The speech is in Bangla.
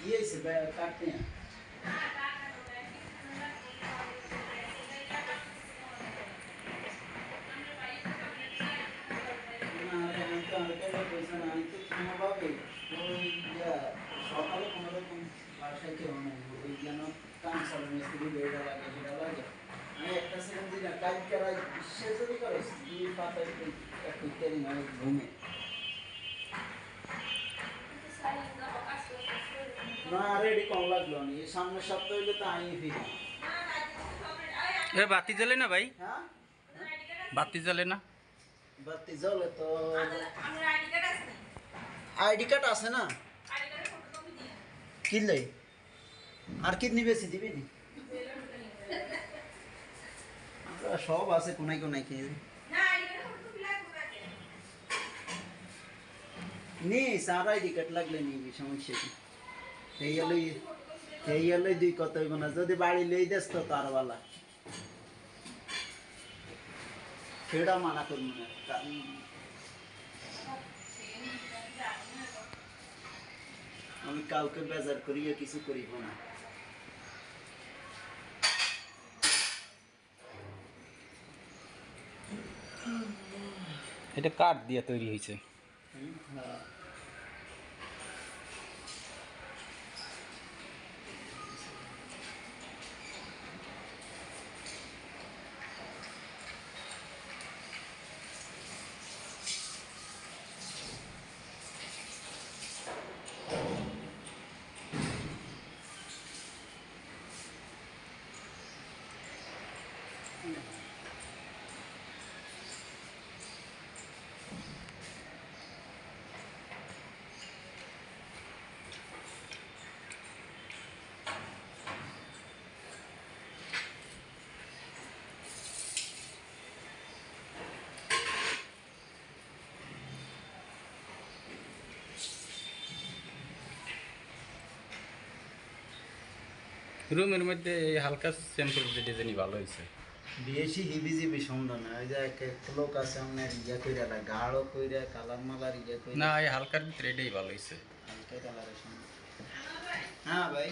ये से काटते हैं पैसा नहीं तो तुम्हारा बाबे कोई या সকালে কোনো রকম বাসায় কেউ নাই ওই যেন কাম চালু মিস্ত্রি বেড়া লাগে সেটা লাগে আমি একটা সেকেন্ড দিন কাজ করাই বিশ্বাস যদি করো দুই পাতায় এক ইত্যাদি নয় ঘুমে না রেডি কম লাগলো নি সামনের সপ্তাহে হইলে তো আই ফিরি এ বাতি জ্বলে না ভাই হ্যাঁ বাতি জ্বলে না বাতি জ্বলে তো আইডি কার্ড আছে না কিনলে আর কিডনি বেশি দিবি নি সব আছে কোনায় কোনায় খেয়ে নিস আর আইডি কার্ড লাগলে নিবি সমস্যা কি এই হলো দুই কত হইব না যদি বাড়ি লই দেস তো তার বালা সেটা মানা করবো না আমি কাউকে বেজার করিয়ে কিছু করিব না এটা কাঠ দিয়ে তৈরি হয়েছে হ্যাঁ রুমের মধ্যে এই হালকা সিম্পল ডিজাইনই ভালো হয়েছে বেশি হিবিজিবি সুন্দর না ওই যে এক লোক আছে আপনার ইয়া কইরা গাঢ় কইরা কালার মালার ইয়া কইরা না এই হালকার ভিতরে এটাই ভালো হয়েছে হালকা কালারের সুন্দর হ্যাঁ ভাই